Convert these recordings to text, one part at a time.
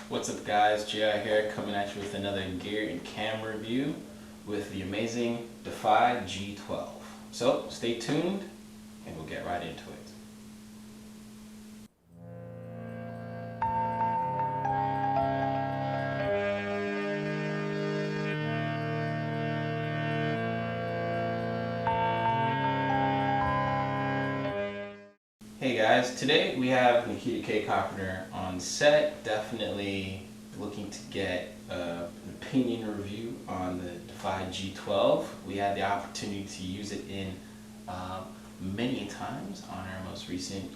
What's up guys, J.I. here coming at you with another gear and camera review with the amazing Defy G12. So stay tuned and we'll get right into it. Hey guys, today we have Nikita Carpenter on set, definitely looking to get an opinion review on the Defy G12. We had the opportunity to use it in many times on our most recent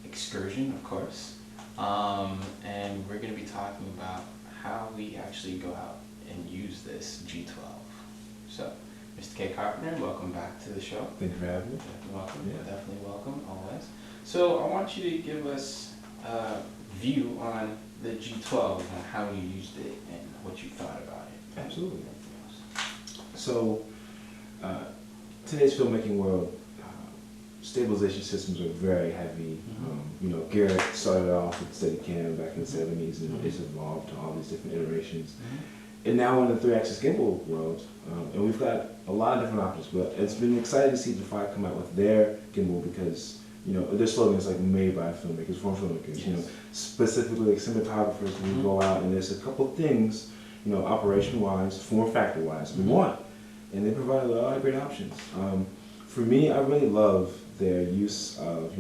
excursion, of course, and we're going to be talking about how we actually go out and use this G12. So, Mr. K. Carpenter, welcome back to the show. Thank you for having me. Welcome, yeah. Definitely welcome, always. So I want you to give us a view on the G12 and how you used it and what you thought about it. Absolutely. So, today's filmmaking world, stabilization systems are very heavy. Garrett started off with Steadicam back in the 70s and it's evolved to all these different iterations. And now we're in the 3-axis gimbal world, and we've got a lot of different options, but it's been exciting to see Defy come out with their gimbal because, their slogan is like made by filmmakers, for filmmakers, Yes. Specifically like cinematographers who go out and there's a couple things, operation-wise, form factor-wise we want, and they provide a lot of great options. For me, I really love their use of,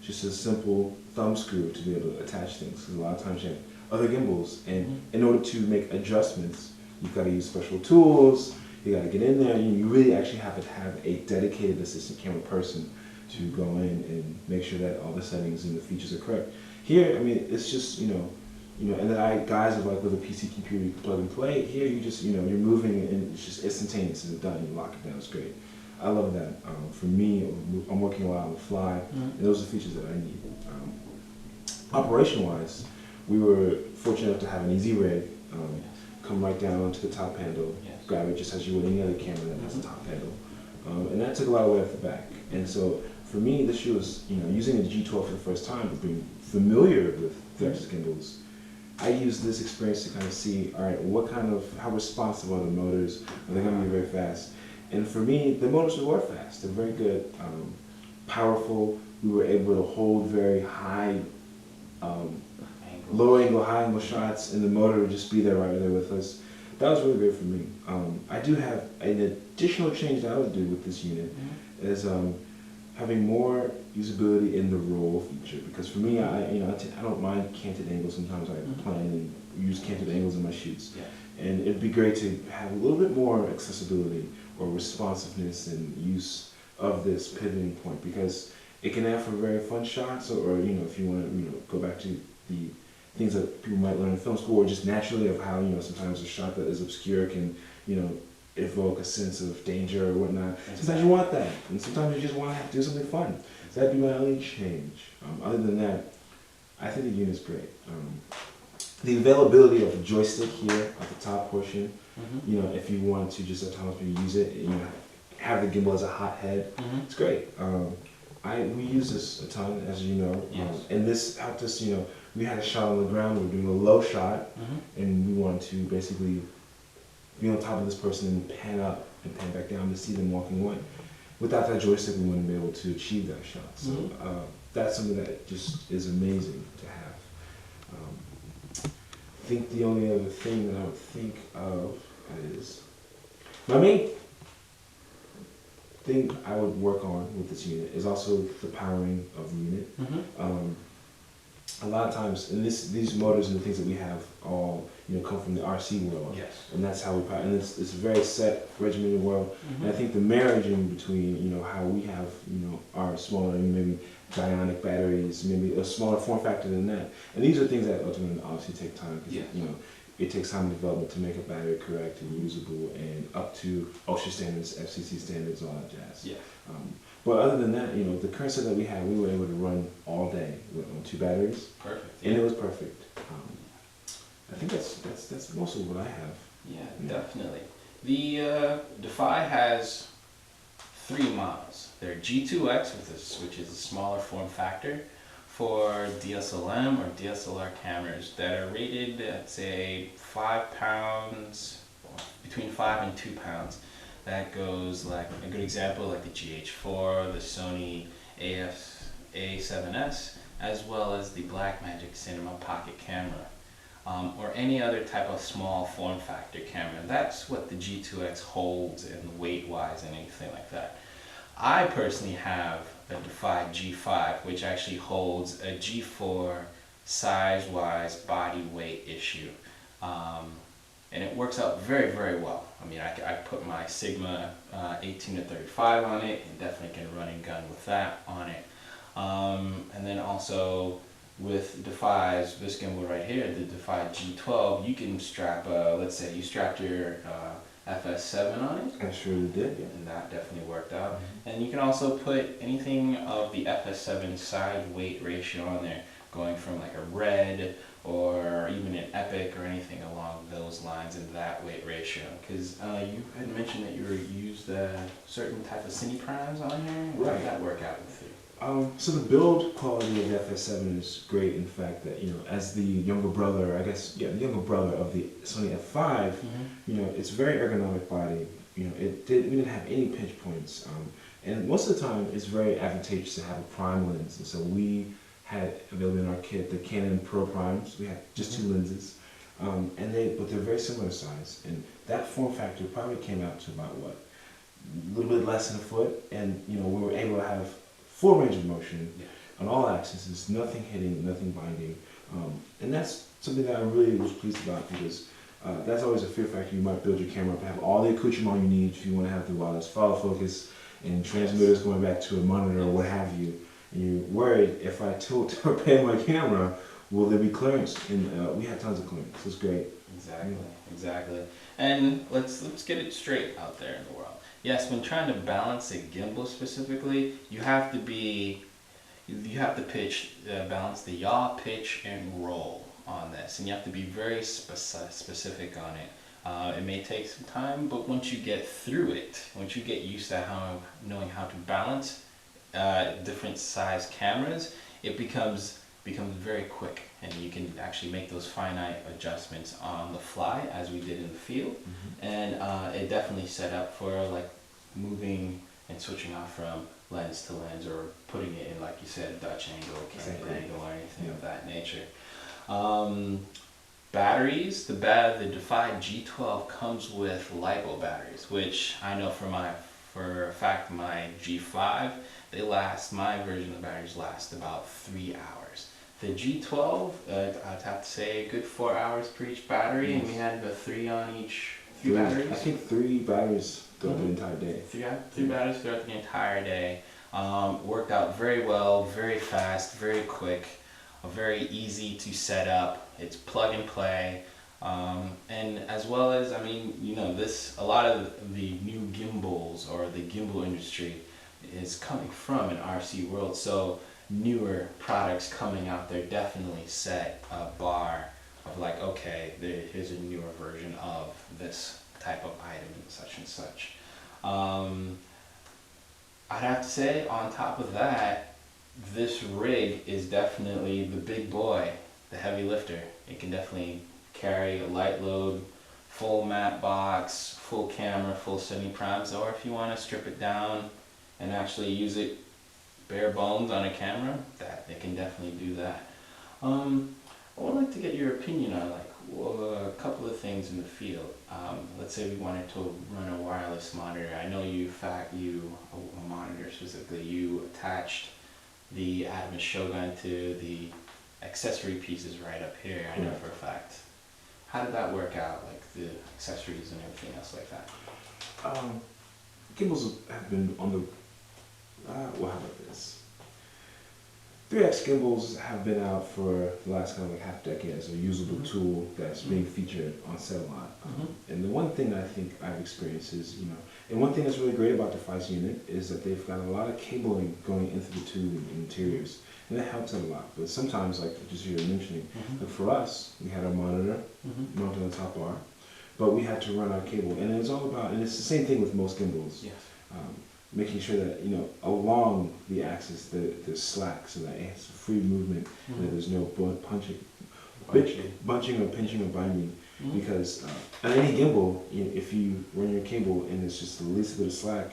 just a simple thumb screw to be able to attach things, because a lot of times you have other gimbals, and in order to make adjustments, you've got to use special tools, you got to get in there, you really actually have to have a dedicated assistant camera person to go in and make sure that all the settings and the features are correct. Here, I mean, it's just, and then guys are like with a PC computer, you can plug and play. Here, you just, you're moving and it's just instantaneous and it's done, you lock it down, it's great. I love that. For me, I'm working a lot on the fly, and those are features that I need. Operation-wise, we were fortunate enough to have an easy rig, come right down onto the top handle, grab it just as you would any other camera that has a top handle. And that took a lot of weight off the back. And so for me, this year was, using the G12 for the first time, but being familiar with 3-axis gimbals, I used this experience to kind of see, all right, how responsive are the motors? Are they going to be very fast? And for me, the motors were fast. They're very good, powerful. We were able to hold very high, low angle, high angle shots, and the motor would just be there right there with us. That was really great for me. I do have an additional change that I would do with this unit is having more usability in the roll feature. Because for me, I don't mind canted angles. Sometimes I plan and use canted angles in my shoots, and it'd be great to have a little bit more accessibility or responsiveness and use of this pivoting point, because it can add for very fun shots, or if you want to go back to the things that people might learn in film school, or just naturally of how sometimes a shot that is obscure can evoke a sense of danger or whatnot. Sometimes you want that, and sometimes you just want to have to do something fun. So that'd be my only change. Other than that, I think the unit's great. The availability of a joystick here at the top portion, if you want to just automatically use it, have the gimbal as a hot head, it's great. We use this a ton, as you know, and this helped us, we had a shot on the ground, we were doing a low shot, and we wanted to basically be on top of this person and pan up and pan back down to see them walking away. Without that joystick, we wouldn't be able to achieve that shot. So that's something that just is amazing to have. I think the only other thing that I would think of is, my main thing I would work on with this unit is also the powering of the unit. A lot of times, and these motors and the things that we have all come from the RC world, and that's how we power. And it's a very set, regimented world. And I think the marriage in between, how we have, our smaller, maybe Dionic batteries, maybe a smaller form factor than that. And these are things that ultimately obviously take time, because it takes time in development to make a battery correct and usable and up to OSHA standards, FCC standards, all that jazz. But other than that, the current set that we had, we were able to run all day on 2 batteries. Perfect. And it was perfect. I think that's most of what I have. Yeah, definitely. The Defy has 3 models. Their G2X, which is a smaller form factor, for DSLM or DSLR cameras that are rated at say 5 pounds, between 5 and 2 pounds. That goes like a good example like the GH4, the Sony A7S, as well as the Blackmagic Cinema Pocket Camera. Or any other type of small form factor camera. That's what the G2X holds in weight-wise and anything like that. I personally have a Defy G5, which actually holds a G4 size-wise body weight issue. And it works out very, very well. I mean, I put my Sigma 18-35 on it and definitely can run and gun with that on it. And then also with Defy's, this gimbal right here, the Defy G12, you can strap, let's say you strapped your FS7 on it. I surely did, yeah. And that definitely worked out. And you can also put anything of the FS7 size weight ratio on there, going from like a Red or even an Epic or anything along those lines in that weight ratio. Because you had mentioned that you used a certain type of cine primes on here. How did that work out with you? So the build quality of the FS7 is great in fact that, you know, as the younger brother, I guess, yeah, the younger brother of the Sony F5, you know, it's very ergonomic body. You know, we didn't have any pinch points. And most of the time it's very advantageous to have a prime lens. And so we had available in our kit the Canon Pro Primes. We had just 2 lenses. But they're very similar size. And that form factor probably came out to about what? A little bit less than a foot. And, you know, we were able to have full range of motion on all axes, nothing hitting, nothing binding. And that's something that I really was pleased about because that's always a fear factor. You might build your camera up, have all the accoutrement you need if you want to have the wireless follow focus and transmitters going back to a monitor or what have you. And you're worried if I tilt or pan my camera, will there be clearance? And we had tons of clearance. It was great. Exactly. And let's get it straight out there in the world. Yes, when trying to balance a gimbal specifically, you have to balance the yaw, pitch, and roll on this, and you have to be very specific on it. It may take some time, but once you get through it, once you get used to knowing how to balance different size cameras, it becomes very quick, and you can actually make those finite adjustments on the fly as we did in the field. And it definitely set up for like moving and switching off from lens to lens, or putting it in, like you said, Dutch angle, candid angle, or anything of that nature. Batteries, the Defy G12 comes with LiPo batteries, which I know for a fact my G5, my version of the batteries last about 3 hours. The G12, I'd have to say a good 4 hours per each battery, and we had the 3 on each batteries. I think 3 batteries throughout the entire day. 3 batteries throughout the entire day. Worked out very well, very fast, very quick, very easy to set up. It's plug and play. And as well as, I mean, you know, a lot of the new gimbals or the gimbal industry is coming from an RC world. So newer products coming out there definitely set a bar of like, okay, here's a newer version of this type of item and such. I'd have to say, on top of that, this rig is definitely the big boy, the heavy lifter. It can definitely carry a light load, full matte box, full camera, full semi primes, or if you want to strip it down and actually use it bare bones on a camera, that it can definitely do that. I would like to get your opinion on a couple of things in the field. Let's say we wanted to run a wireless monitor. I know a monitor specifically, you attached the Adamus Shogun to the accessory pieces right up here, I know for a fact. How did that work out, like the accessories and everything else like that? Gimbals have been on the, well, how about this? 3X gimbals have been out for the last kind of like half decade as a usable tool that's being featured on set a lot. And the one thing that I think I've experienced is, you know, and one thing that's really great about Defy's unit is that they've got a lot of cabling going into the tube and interiors, and that helps it a lot. But sometimes, like just you were mentioning, like for us, we had our monitor mounted on the top bar, but we had to run our cable, and it's all about, and it's the same thing with most gimbals. making sure that, along the axis there's slack so that it's free movement, and that there's no bunching or pinching or binding. Because on any gimbal, if you run your cable and it's just the least bit of slack,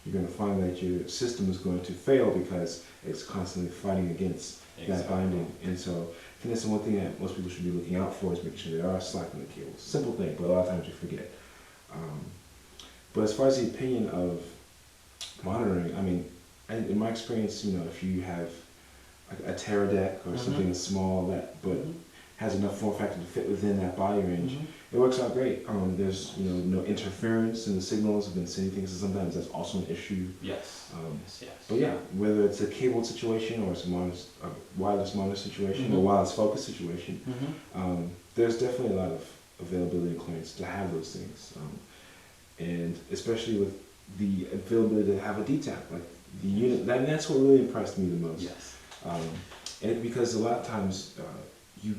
you're going to find that your system is going to fail because it's constantly fighting against that binding. And so I think that's the one thing that most people should be looking out for, is making sure there are slack on the cables. Simple thing, but a lot of times you forget. But as far as the opinion of monitoring, I mean, in my experience, if you have a Terra deck or something small but has enough form factor to fit within that body range, it works out great. There's no interference in the signals of sending things, so sometimes that's also an issue. Yes. But yeah, whether it's a cable situation or it's a wireless monitor situation or wireless focus situation, there's definitely a lot of availability and clearance to have those things, and especially with the availability to have a DTAP, like the unit. That's what really impressed me the most. Yes. And because a lot of times you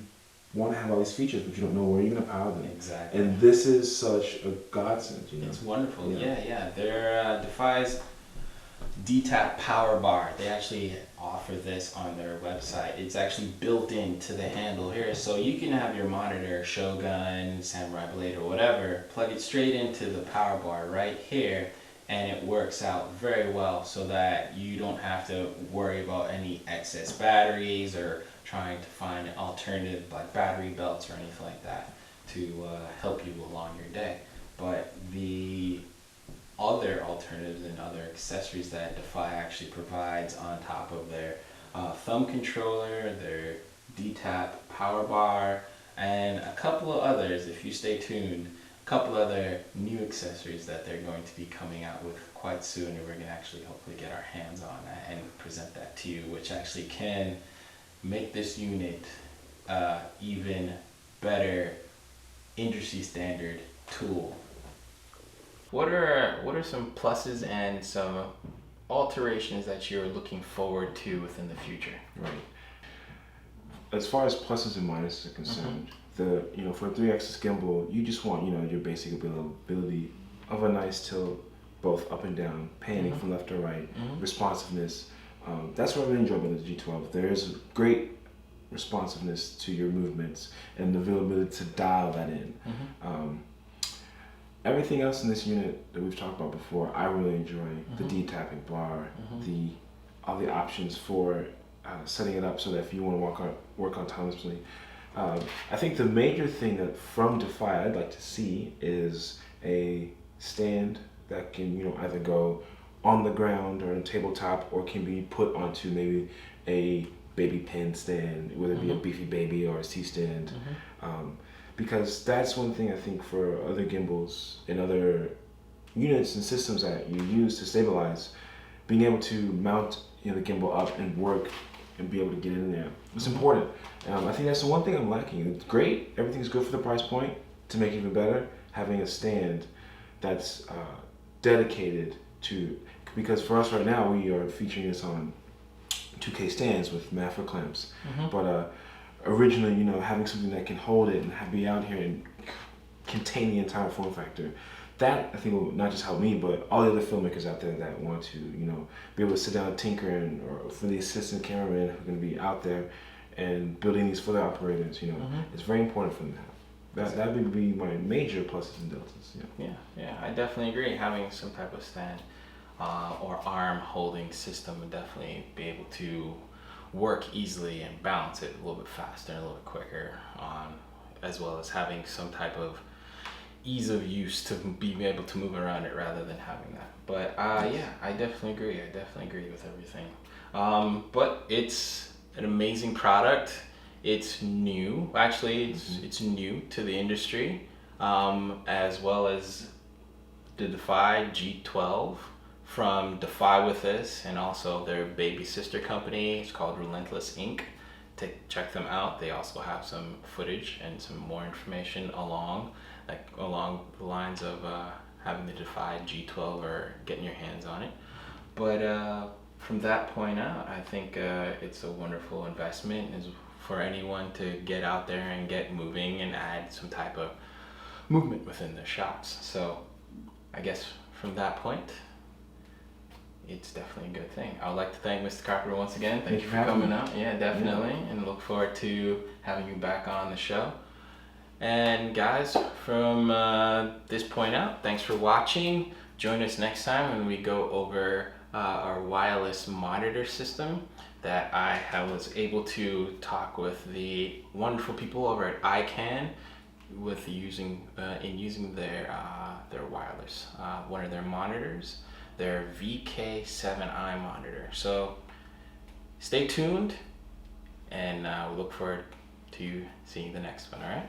want to have all these features, but you don't know where you're going to power them. Exactly. And this is such a godsend. It's wonderful. Yeah. They're Defy's DTAP power bar. They actually offer this on their website. It's actually built into the handle here, so you can have your monitor, Shogun, Samurai Blade, or whatever, plug it straight into the power bar right here, and it works out very well, so that you don't have to worry about any excess batteries or trying to find an alternative like battery belts or anything like that to help you along your day. But the other alternatives and other accessories that Defy actually provides on top of their thumb controller, their DTAP power bar, and a couple of others, if you stay tuned, a couple other new accessories that they're going to be coming out with quite soon, and we're going to actually hopefully get our hands on that and present that to you, which actually can make this unit even better industry standard tool. What are some pluses and some alterations that you're looking forward to within the future? Right. As far as pluses and minuses are concerned, for a 3-axis gimbal, you just want your basic ability of a nice tilt, both up and down, panning from left to right, responsiveness. That's what I really enjoy about the G12. There is great responsiveness to your movements and the availability to dial that in. Everything else in this unit that we've talked about before, I really enjoy. The D-tapping bar, all the options for setting it up so that if you want to work autonomously. I think the major thing that from Defy I'd like to see is a stand that can either go on the ground or on a tabletop, or can be put onto maybe a baby pen stand, whether it be a Beefy Baby or a C-stand. Because that's one thing I think for other gimbals and other units and systems that you use to stabilize, being able to mount the gimbal up and work and be able to get in there. It's important. I think that's the one thing I'm lacking. It's great, everything's good for the price point. To make it even better, having a stand that's dedicated to, because for us right now, we are featuring this on 2K stands with Mafra clamps. But originally, having something that can hold it and be out here and contain the entire form factor, that I think will not just help me, but all the other filmmakers out there that want to, be able to sit down and tinker, or for the assistant cameramen who are going to be out there and building these for the operators, it's very important for them to have. That would be my major pluses and deltas. Yeah, I definitely agree. Having some type of stand or arm holding system would definitely be able to work easily and balance it a little bit faster and a little bit quicker, as well as having some type of ease of use to be able to move around it rather than having that. But yeah, I definitely agree. I definitely agree with everything. But it's an amazing product. It's new. Actually, it's new to the industry, as well as the Defy G12 from Defy with this, and also their baby sister company. It's called Relentless Inc. To check them out. They also have some footage and some more information along the lines of having the Defy G12 or getting your hands on it. But from that point out, I think it's a wonderful investment for anyone to get out there and get moving and add some type of movement within their shots. So I guess from that point, it's definitely a good thing. I would like to thank Mr. Carpenter once again. Thank you for having coming me. out. Yeah, definitely. And look forward to having you back on the show. And guys, from this point out, thanks for watching. Join us next time when we go over our wireless monitor system that I was able to talk with the wonderful people over at ICANN with using their wireless, one of their monitors, their VK7i monitor. So stay tuned, and we look forward to seeing the next one. All right.